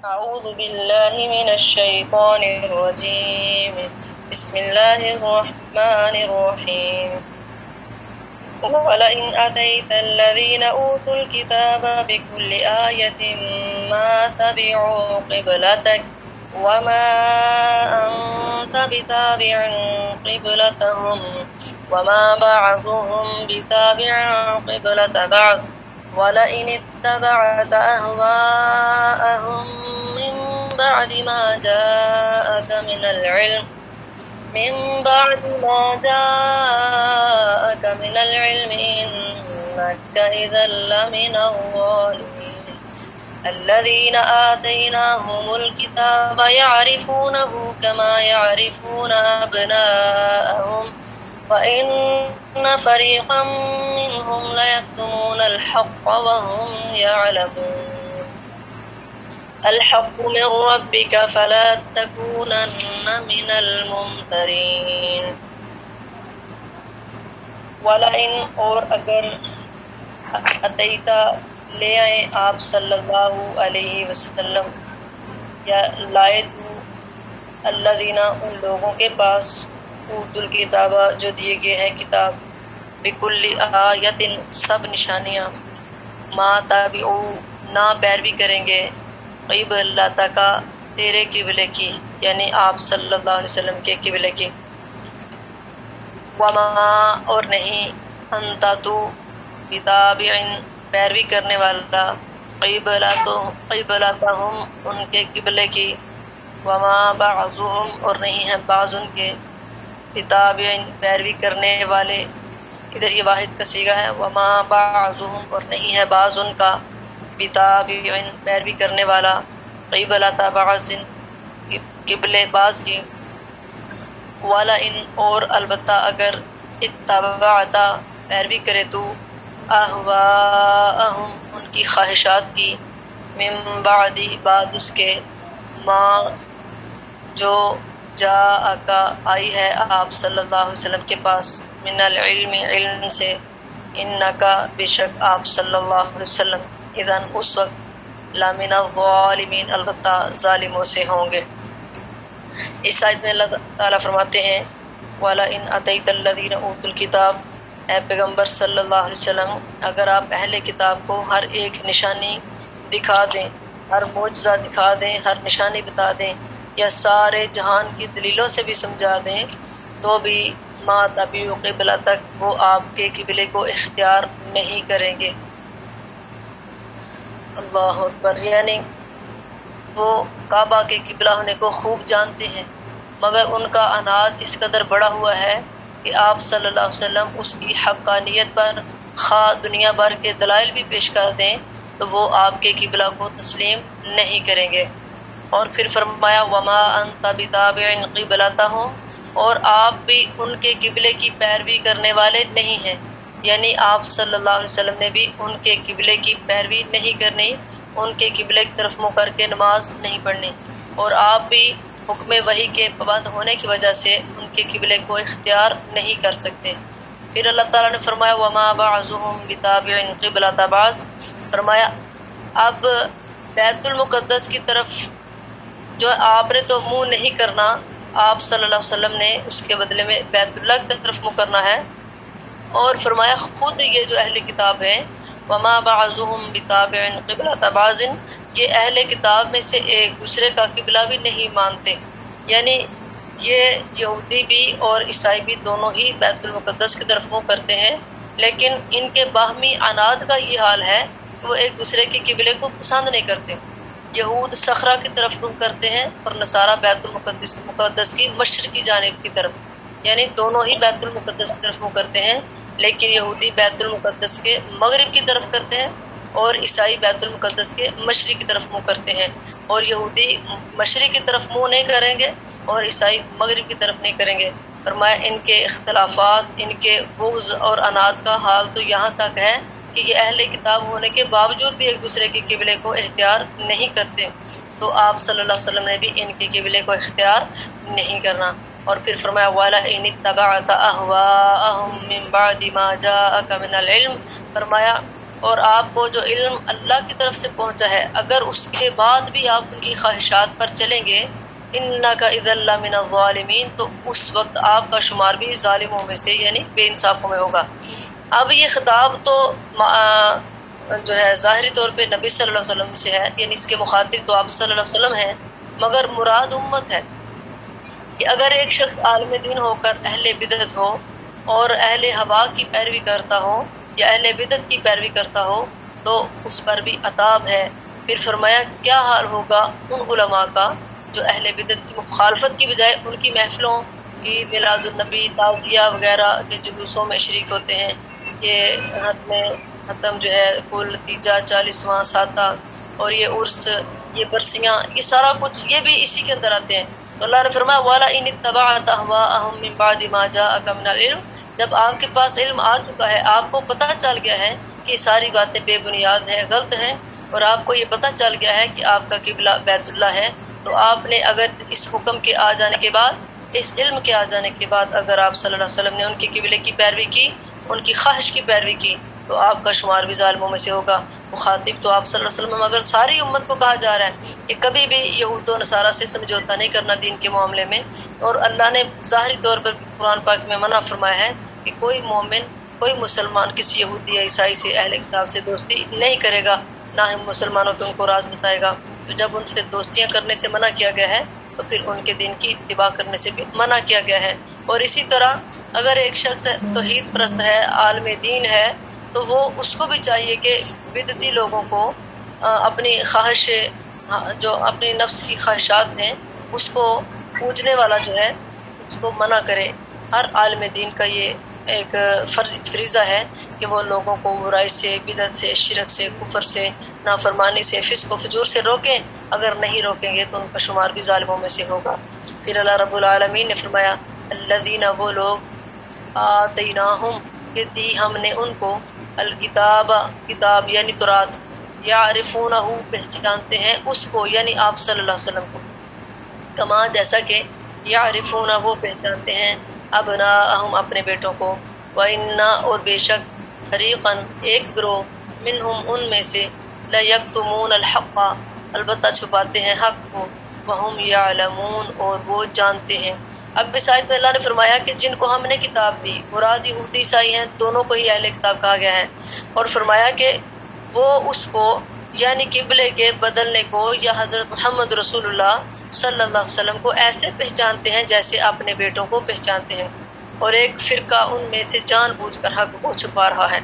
أعوذ بالله من الشيطان الرجيم بسم الله الرحمن الرحيم ولئن أتيت الذين أوتوا الكتاب بكل آية ما تبعوا قبلتك وما أنت بتابع قبلتهم وما بعضهم بتابع قبلة بعض ولئن اتبعت أهواءهم من بعد ما جاءك من العلم إنك إذا لمن الظالمين الذين آتيناهم الكتاب يعرفونه كما يعرفون أبناءهم وإن فريقا منهم ليكتمون الحق وهم يعلمون الحق من ربك فلا تكونن من الممترين وَلَئِنْ اور اگر اتیتا لے آئے آپ صلی اللہ علیہ وسلم یا لائے تو الذین ان لوگوں کے پاس اوتوا الکتاب جو دیے گئے ہیں کتاب بکل آیت سب نشانیاں ما تابعوا نہ پیروی کریں گے قبلۃ کا تیرے قبلے کی یعنی آپ صلی اللہ علیہ وسلم کے قبلے کی وما اور نہیں انت تو بتابع پیروی کرنے والا قبلتہم ان کے قبلے کی وما بعضهم اور نہیں ہے بعض ان کے بتابع پیروی کرنے والے ادھر یہ واحد کا صیغہ ہے وما بعضهم اور نہیں ہے بعض ان کا بتابع پیروی کرنے والا قبلۃ بعض قبلے بعض کی وَلَئِنْ اور البتہ اگر اتبعت پیروی کرے تو اہواءہم ان کی خواہشات کی من بعد بعد اس کے ما جو جاءک آئی ہے آپ صلی اللہ علیہ وسلم کے پاس من العلم علم سے انک بے شک آپ صلی اللہ علیہ وسلم اذن اس وقت لامن الظالمین البتہ ظالموں سے ہوں گے۔ اس آیت میں اللہ تعالیٰ فرماتے ہیں وَلَئِنْ أَتَيْتَ الَّذِينَ أُوتُوا الْكِتَابَ اے پیغمبر صلی اللہ علیہ وسلم اگر آپ اہل کتاب کو ہر ایک نشانی دکھا دیں، ہر معجزہ دکھا دیں، ہر نشانی بتا دیں یا سارے جہان کی دلیلوں سے بھی سمجھا دیں تو بھی ما تبعوا قبلتک وہ آپ کے قبلے کو اختیار نہیں کریں گے۔ اللہ اکبر، یعنی وہ کعبہ کے قبلہ ہونے کو خوب جانتے ہیں مگر ان کا عناد اس قدر بڑا ہوا ہے کہ آپ صلی اللہ علیہ وسلم اس کی حقانیت پر خواہ دنیا بھر کے دلائل بھی پیش کر دیں تو وہ آپ کے قبلہ کو تسلیم نہیں کریں گے۔ اور پھر فرمایا وما انت بتابع قبلتہم اور آپ بھی ان کے قبلے کی پیروی کرنے والے نہیں ہیں، یعنی آپ صلی اللہ علیہ وسلم نے بھی ان کے قبلے کی پیروی نہیں کرنی، ان کے قبلے کی طرف منہ کر کے نماز نہیں پڑھنی، اور آپ بھی حکم وحی کے پابند ہونے کی وجہ سے ان کے قبلے کو اختیار نہیں کر سکتے۔ پھر اللہ تعالیٰ نے فرمایا وما بعضهم بتابع قبلۃ بعض، فرمایا اب بیت المقدس کی طرف جو آپ نے تو منہ نہیں کرنا، آپ صلی اللہ علیہ وسلم نے اس کے بدلے میں بیت اللہ کی طرف منہ کرنا ہے، اور فرمایا خود یہ جو اہل کتاب ہیں وما بعضهم بتابع قبلۃ بعض یہ اہل کتاب میں سے ایک دوسرے کا قبلہ بھی نہیں مانتے، یعنی یہ یہودی بھی اور عیسائی بھی دونوں ہی بیت المقدس کی طرف منہ کرتے ہیں، لیکن ان کے باہمی عناد کا یہ حال ہے کہ وہ ایک دوسرے کے قبلے کو پسند نہیں کرتے۔ یہود صخرہ کی طرف منہ کرتے ہیں اور نصارہ بیت المقدس کی مشرقی جانب کی طرف، یعنی دونوں ہی بیت المقدس کی طرف منہ کرتے ہیں، لیکن یہودی بیت المقدس کے مغرب کی طرف کرتے ہیں اور عیسائی بیت المقدس کے مشرق کی طرف منہ کرتے ہیں، اور یہودی مشرق کی طرف منہ نہیں کریں گے اور عیسائی مغرب کی طرف نہیں کریں گے۔ فرمایا ان کے اختلافات، ان کے بغض اور عناد کا حال تو یہاں تک ہے کہ یہ اہل کتاب ہونے کے باوجود بھی ایک دوسرے کے قبلے کو اختیار نہیں کرتے، تو آپ صلی اللہ علیہ وسلم نے بھی ان کے قبلے کو اختیار نہیں کرنا۔ اور پھر فرمایا وَلَئِنِ اتَّبَعْتَ أَهْوَاءَهُمْ مِنْ بَعْدِ مَا جَاءَكَ مِنَ الْعِلْمِ، فرمایا اور آپ کو جو علم اللہ کی طرف سے پہنچا ہے اگر اس کے بعد بھی آپ ان کی خواہشات پر چلیں گے انک اذا لمن الظالمین تو اس وقت آپ کا شمار بھی ظالموں میں سے یعنی بے انصافوں میں ہوگا۔ اب یہ خطاب تو جو ہے ظاہری طور پہ نبی صلی اللہ علیہ وسلم سے ہے، یعنی اس کے مخاطب تو آپ صلی اللہ علیہ وسلم ہیں، مگر مراد امت ہے کہ اگر ایک شخص عالم دین ہو کر اہل بدعت ہو اور اہل ہوا کی پیروی کرتا ہو یا اہل بدعت کی پیروی کرتا ہو تو اس پر بھی عذاب ہے۔ پھر فرمایا کیا حال ہوگا ان علماء کا جو اہل بدعت کی مخالفت کی بجائے ان کی محفلوں عید میلاد النبی تعزیہ وغیرہ کے جلوسوں میں شریک ہوتے ہیں، یہ ختم جو ہے کل تیجا 40واں ساتہ اور یہ عرس یہ برسیاں یہ سارا کچھ یہ بھی اسی کے اندر آتے ہیں۔ تو اللہ نے فرمایا والا ان اتبعت اهواءهم من بعد ما جاءك من العلم، جب آپ کے پاس علم آ چکا ہے، آپ کو پتہ چل گیا ہے کہ ساری باتیں بے بنیاد ہیں، غلط ہیں، اور آپ کو یہ پتہ چل گیا ہے کہ آپ کا قبلہ بیت اللہ ہے، تو آپ نے اگر اس حکم کے آ جانے کے بعد اس علم کے آ جانے کے بعد اگر آپ صلی اللہ علیہ وسلم نے ان کے قبلے کی پیروی کی، ان کی خواہش کی پیروی کی تو آپ کا شمار بھی ظالموں میں سے ہوگا۔ مخاطب تو آپ صلی اللہ علیہ وسلم، اگر ساری امت کو کہا جا رہا ہے کہ کبھی بھی یہود و نصارہ سے سمجھوتا نہیں کرنا دین کے معاملے میں، اور اللہ نے ظاہری طور پر قرآن پاک میں منع فرمایا ہے کہ کوئی مومن کوئی مسلمان کسی یہودی یا عیسائی سے اہل کتاب سے دوستی نہیں کرے گا، نہ ہی مسلمانوں کو ان کو راز بتائے گا۔ تو جب ان سے دوستیاں کرنے سے منع کیا گیا ہے تو پھر ان کے دین کی اتباع کرنے سے بھی منع کیا گیا ہے۔ اور اسی طرح اگر ایک شخص توحید پرست ہے، عالم دین ہے، تو وہ اس کو بھی چاہیے کہ بدعتی لوگوں کو اپنی خواہش جو اپنی نفس کی خواہشات ہیں اس کو پوجنے والا جو ہے اس کو منع کرے۔ ہر عالم دین کا یہ ایک فریضہ ہے کہ وہ لوگوں کو برائی سے، بدعت سے، شرک سے، کفر سے، نافرمانی سے، فسق و فجور سے روکیں، اگر نہیں روکیں گے تو ان کا شمار بھی ظالموں میں سے ہوگا۔ پھر اللہ رب العالمین نے فرمایا الذین وہ لوگ آتیناہم کہ دی ہم نے ان کو الکتاب کتاب یعنی تورات، یعرفونہ پہچانتے ہیں اس کو یعنی آپ صلی اللہ علیہ وسلم کو، کما جیسا کہ یعرفونہ وہ پہچانتے ہیں ابناءہم اپنے بیٹوں کو، وَإِنَّا اور بے شک فریقاً ایک گروہ منہم ان میں سے لَيَكْتُمُونَ الْحَقَّ البتہ چھپاتے ہیں حق کو، وَهُمْ يَعْلَمُونَ اور وہ جانتے ہیں۔ اب اس آیت میں اللہ نے فرمایا کہ جن کو ہم نے کتاب دی، مراد یہودی عیسائی ہیں، دونوں کو ہی اہل کتاب کہا گیا ہے، اور فرمایا کہ وہ اس کو یعنی قبلے کے بدلنے کو یا حضرت محمد رسول اللہ صلی اللہ علیہ وسلم کو ایسے پہچانتے ہیں جیسے اپنے بیٹوں کو پہچانتے ہیں، اور ایک فرقہ ان میں سے جان بوجھ کر حق کو چھپا رہا ہے۔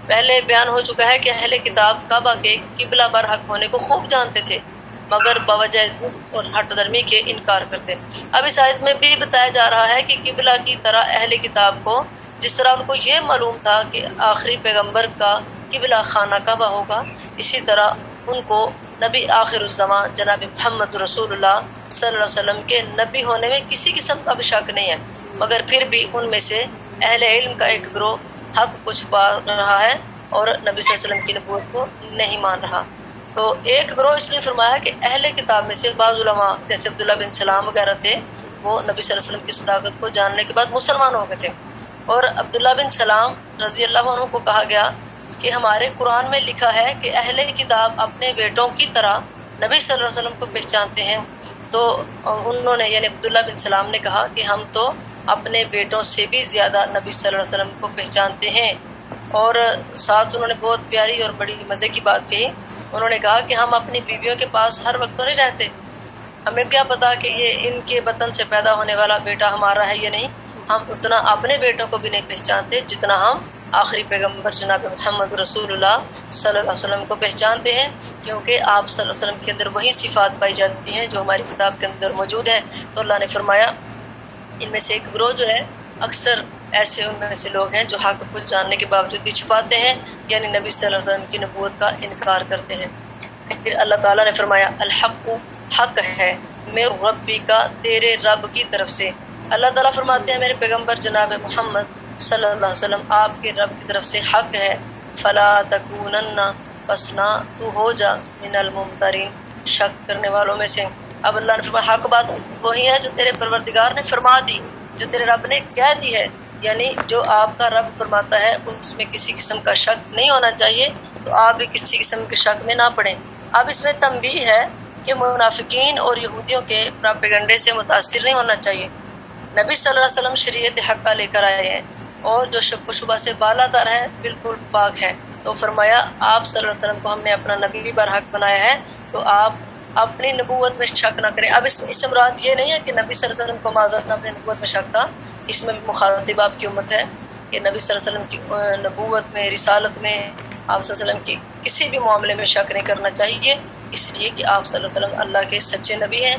پہلے بیان ہو چکا ہے کہ اہل کتاب کعبہ کے قبلہ بر حق ہونے کو خوب جانتے تھے مگر بوجہ ضد اور ہٹ درمی کے انکار کرتے۔ اب اس آیت میں بھی بتایا جا رہا ہے کہ قبلہ کی طرح اہل کتاب کو جس طرح ان کو یہ معلوم تھا کہ آخری پیغمبر کا قبلہ خانہ کعبہ ہوگا، اسی طرح ان کو نبی آخر الزمان جناب محمد رسول اللہ صلی اللہ علیہ وسلم کے نبی ہونے میں کسی قسم کا بھی شک نہیں ہے، مگر پھر بھی ان میں سے اہل علم کا ایک گروہ حق کو چھپا رہا ہے اور نبی صلی اللہ علیہ وسلم کی نبوت کو نہیں مان رہا۔ تو ایک گروہ اس لیے فرمایا کہ اہل کتاب میں سے بعض علماء جیسے عبداللہ بن سلام وغیرہ تھے، وہ نبی صلی اللہ علیہ وسلم کی صداقت کو جاننے کے بعد مسلمان ہو گئے تھے، اور عبداللہ بن سلام رضی اللہ عنہ کو کہا گیا کہ ہمارے قرآن میں لکھا ہے کہ اہل کتاب اپنے بیٹوں کی طرح نبی صلی اللہ علیہ وسلم کو پہچانتے ہیں، تو انہوں نے یعنی عبداللہ بن سلام نے کہا کہ ہم تو اپنے بیٹوں سے بھی زیادہ نبی صلی اللہ علیہ وسلم کو پہچانتے ہیں، اور ساتھ انہوں نے بہت پیاری اور بڑی مزے کی بات کہی، انہوں نے کہا کہ ہم اپنی بیویوں کے پاس ہر وقت تو نہیں رہتے، ہمیں کیا پتا کہ یہ ان کے بطن سے پیدا ہونے والا بیٹا ہمارا ہے یا نہیں، ہم اتنا اپنے بیٹوں کو بھی نہیں پہچانتے جتنا ہم آخری پیغمبر جناب محمد رسول اللہ صلی اللہ علیہ وسلم کو پہچانتے ہیں، کیونکہ آپ صلی اللہ علیہ وسلم کے اندر وہی صفات پائی جاتی ہیں جو ہماری کتاب کے اندر موجود ہیں۔ تو اللہ نے فرمایا ان میں سے ایک گروہ جو ہے اکثر ایسے ان میں سے لوگ ہیں جو حق کو جاننے کے باوجود بھی چھپاتے ہیں، یعنی نبی صلی اللہ علیہ وسلم کی نبوت کا انکار کرتے ہیں۔ پھر اللہ تعالیٰ نے فرمایا الحق حق ہے میرے ربی کا تیرے رب کی طرف سے۔ اللہ تعالیٰ فرماتے ہیں میرے پیغمبر جناب محمد صلی اللہ علیہ وسلم آپ کے رب کی طرف سے حق ہے، فلا تکونن پس نہ تو ہو جا من الممترین شک کرنے والوں میں سے۔ اب اللہ نے فرمایا حق بات وہی ہے جو تیرے پروردگار نے فرما دی، جو تیرے رب نے کہہ دی ہے، یعنی جو آپ کا رب فرماتا ہے اس میں کسی قسم کا شک نہیں ہونا چاہیے، تو آپ بھی کسی قسم کے شک میں نہ پڑیں۔ اب اس میں تنبیہ ہے کہ منافقین اور یہودیوں کے پراپیگنڈے سے متاثر نہیں ہونا چاہیے۔ نبی صلی اللہ علیہ وسلم شریعت حقہ لے کر آئے ہیں اور جو شک و شبہ سے بالا تر ہے، بالکل پاک ہے، تو فرمایا آپ صلی اللہ علیہ وسلم کو ہم نے اپنا نبی برحق بنایا ہے، تو آپ اپنی نبوت میں شک نہ کریں۔ اب اس سے مراد یہ نہیں ہے کہ نبی صلی اللہ علیہ وسلم کو معذرت نہ اپنی نبوت میں شک تھا، اس میں مخاطب آپ کی امت ہے کہ نبی صلی اللہ علیہ وسلم کی نبوت میں، رسالت میں، آپ صلی اللہ علیہ وسلم کی کسی بھی معاملے میں شک نہیں کرنا چاہیے، اس لیے کہ آپ صلی اللہ علیہ وسلم اللہ کے سچے نبی ہیں،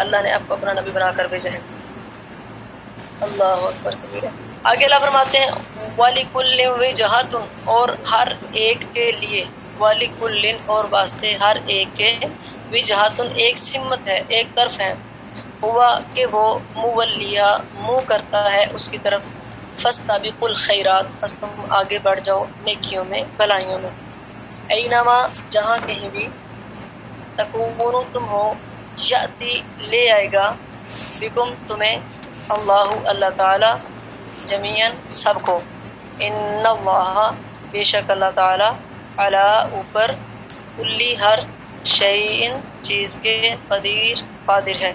اللہ نے آپ کو اپنا نبی بنا کر بھیجا ہے۔ اللہ اکبر کبیرہ۔ آگے اللہ فرماتے ہیں وَلِكُلٍّ وِجْهَةٌ، اور ہر ایک کے لیے، وَلِكُلٍّ اور واسطے ہر ایک کے، وِجْهَةٌ ایک سمت ہے، ایک طرف ہے، ہوا کہ وہ مولیہ منہ کرتا ہے اس کی طرف، فَاسْتَبِقُوا الْخَيْرَاتِ، بس تم آگے بڑھ جاؤ نیکیوں میں، بھلائیوں میں، اینما جہاں کہیں بھی، تکونوا تم ہو، یأتی لے آئے گا، بکم تمہیں، اللہ تعالی، جمیعاً سب کو، ان اللہ بے شک اللہ تعالی، علی اوپر، کلی ہر شیئن چیز کے، قدیر قادر ہے۔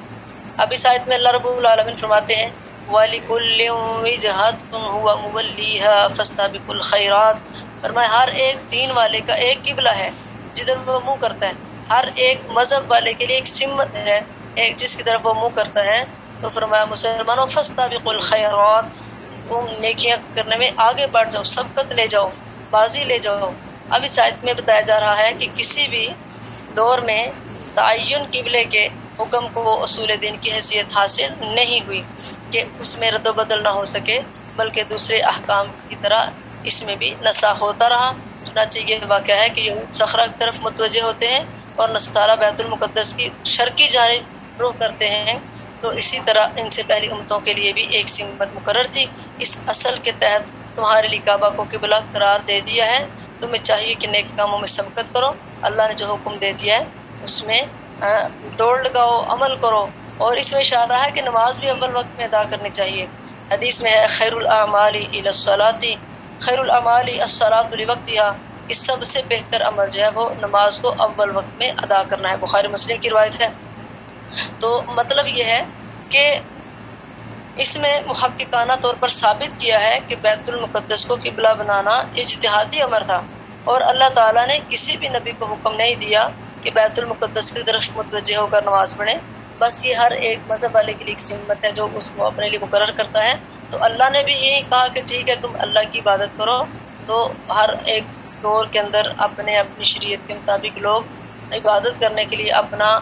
اب اس آیت میں اللہ رب العالمین فرماتے ہیں وَلِكُلٍّ وِجْهَةٌ هُوَ مُوَلِّيهَا فَاسْتَبِقُوا الْخَيْرَاتِ، فرمایا ہر ایک دین والے کا ایک قبلہ ہے جدھر وہ منہ کرتا ہے، ہر ایک مذہب والے کے لیے ایک سمت ہے، ایک جس کی طرف وہ منہ کرتا ہے، تو فرمایا مسلمانوں فَاسْتَبِقُوا الْخَيْرَاتِ، تم نیکیاں کرنے میں آگے بڑھ جاؤ، سبقت لے جاؤ، بازی لے جاؤ۔ اب اس آیت میں بتایا جا رہا ہے کہ کسی بھی دور میں تعین قبلے کے حکم کو اصول دین کی حیثیت حاصل نہیں ہوئی کہ اس میں رد و بدل نہ ہو سکے، بلکہ دوسرے احکام کی طرح اس میں بھی نسخ ہوتا رہا۔ چنانچہ یہ واقعہ ہے کہ یہود صخرہ کی طرف متوجہ ہوتے ہیں اور نصارہ بیت المقدس کی شرقی جانب رخ کرتے ہیں، تو اسی طرح ان سے پہلی امتوں کے لیے بھی ایک سمت مقرر تھی۔ اس اصل کے تحت تمہارے لیے کعبہ کو قبلہ قرار دے دیا ہے، تمہیں چاہیے کہ نیک کاموں میں سبقت کرو، اللہ نے جو حکم دے دیا ہے اس میں دوڑ لگاؤ، عمل کرو، اور اس میں اشارہ ہے کہ نماز بھی اول وقت میں ادا کرنی چاہیے۔ حدیث میں ہے خیر الاعمال الی الصلاۃ، خیر الاعمال الصلاۃ لوقتها، کہ سب سے بہتر عمل جو ہے وہ نماز کو اول وقت میں ادا کرنا ہے، بخاری مسلم کی روایت ہے۔ تو مطلب یہ ہے کہ اس میں محققانہ طور پر ثابت کیا ہے کہ بیت المقدس کو قبلہ بنانا اجتہادی امر تھا، اور اللہ تعالیٰ نے کسی بھی نبی کو حکم نہیں دیا کہ بیت المقدس کی طرف متوجہ ہو کر نماز پڑھیں، بس یہ ہر ایک مذہب والے کے لیے ایک سمت ہے جو اس کو اپنے لیے مقرر کرتا ہے۔ تو اللہ نے بھی یہی کہا کہ ٹھیک ہے تم اللہ کی عبادت کرو، تو ہر ایک دور کے اندر اپنی شریعت کے مطابق لوگ عبادت کرنے کے لیے اپنا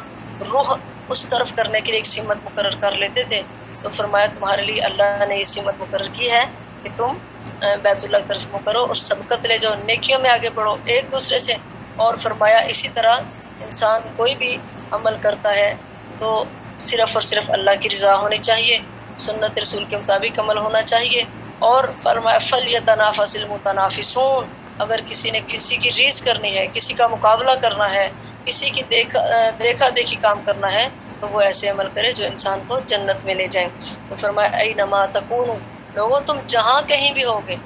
روح اس طرف کرنے کے لیے ایک سمت مقرر کر لیتے تھے۔ تو فرمایا تمہارے لیے اللہ نے یہ سمت مقرر کی ہے کہ تم بیت اللہ کی طرف منہ کرو اور سبقت لے جاؤ، نیکیوں میں آگے بڑھو ایک دوسرے سے۔ اور فرمایا اسی طرح انسان کوئی بھی عمل کرتا ہے تو صرف اور صرف اللہ کی رضا ہونی چاہیے، سنت رسول کے مطابق عمل ہونا چاہیے۔ اور فرمایا فَلْيَتَنَافَسِ الْمُتَنَافِسُونَ، اگر کسی نے کسی کی ریس کرنی ہے، کسی کا مقابلہ کرنا ہے، کسی کی دیکھا دیکھی کام کرنا ہے، تو وہ ایسے عمل کرے جو انسان کو جنت میں لے جائیں۔ تو فرمایا اینما تکونوا، لوگوں تم جہاں کہیں بھی ہوگے،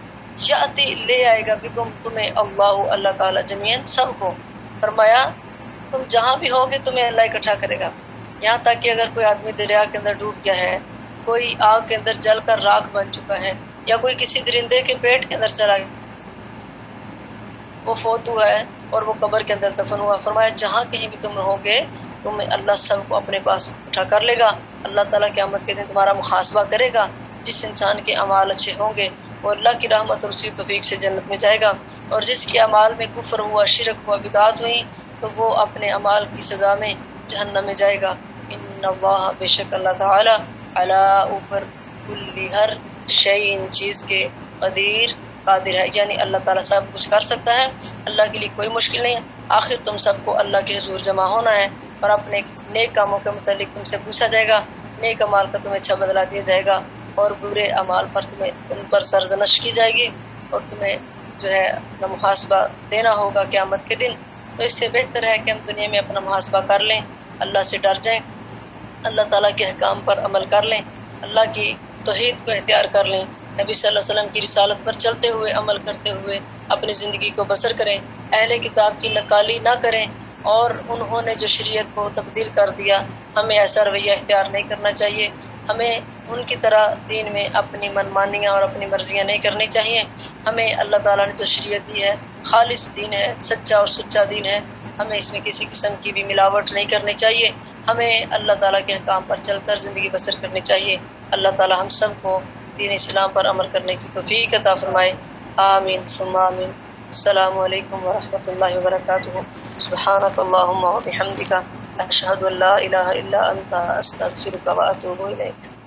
یاتی لے آئے گا بکم تمہیں، اللہ تعالیٰ جمیعاً سب کو۔ فرمایا تم جہاں بھی ہوگے تمہیں اللہ اکٹھا کرے گا، یہاں تک کہ اگر کوئی آدمی دریا کے اندر ڈوب گیا ہے، کوئی آگ کے اندر جل کر راکھ بن چکا ہے، یا کوئی کسی درندے کے پیٹ کے اندر چلا گیا، وہ فوت ہوا ہے اور وہ قبر کے اندر دفن ہوا، فرمایا جہاں کہیں بھی تم رہوگے تمہیں اللہ سب کو اپنے پاس اٹھا کر لے گا۔ اللہ تعالیٰ قیامت کے دن تمہارا محاسبہ کرے گا، جس انسان کے اعمال اچھے ہوں گے وہ اللہ کی رحمت اور اسی توفیق سے جنت میں جائے گا، اور جس کے اعمال میں کفر ہوا، شرک ہوا، بدعات ہوئی، تو وہ اپنے اعمال کی سزا میں جہنم میں جائے گا۔ ان اللہ، بے شک اللہ تعالیٰ، علی اوپر، کلی ہر شیء چیز کے، قدیر قادر ہے، یعنی اللہ تعالیٰ سب کچھ کر سکتا ہے، اللہ کے لیے کوئی مشکل نہیں ہے۔ آخر تم سب کو اللہ کے حضور جمع ہونا ہے اور اپنے نیک کاموں کے متعلق تم سے پوچھا جائے گا، نیک اعمال کا تمہیں اچھا بدلہ دیا جائے گا، اور برے اعمال پر تم پر سرزنش کی جائے گی، اور تمہیں جو ہے اپنا محاسبہ دینا ہوگا قیامت کے دن۔ تو اس سے بہتر ہے کہ ہم دنیا میں اپنا محاسبہ کر لیں، اللہ سے ڈر جائیں، اللہ تعالیٰ کے احکام پر عمل کر لیں، اللہ کی توحید کو اختیار کر لیں، نبی صلی اللہ علیہ وسلم کی رسالت پر چلتے ہوئے عمل کرتے ہوئے اپنی زندگی کو بسر کریں، اہل کتاب کی نقالی نہ کریں، اور انہوں نے جو شریعت کو تبدیل کر دیا ہمیں ایسا رویہ اختیار نہیں کرنا چاہیے۔ ہمیں ان کی طرح دین میں اپنی منمانیاں اور اپنی مرضیاں نہیں کرنی چاہیے۔ ہمیں اللہ تعالیٰ نے جو شریعت دی ہے خالص دین ہے، سچا اور سچا دین ہے، ہمیں اس میں کسی قسم کی بھی ملاوٹ نہیں کرنی چاہیے۔ ہمیں اللہ تعالیٰ کے احکام پر چل کر زندگی بسر کرنی چاہیے۔ اللہ تعالیٰ ہم سب کو دین اسلام پر عمل کرنے کی توفیق عطا فرمائے، آمین ثم آمین۔ السلام علیکم ورحمۃ اللہ وبرکاتہ۔ سبحانک اللہم وبحمدک، اشہد ان لا الہ الا انت، استغفرک واتوب الیک۔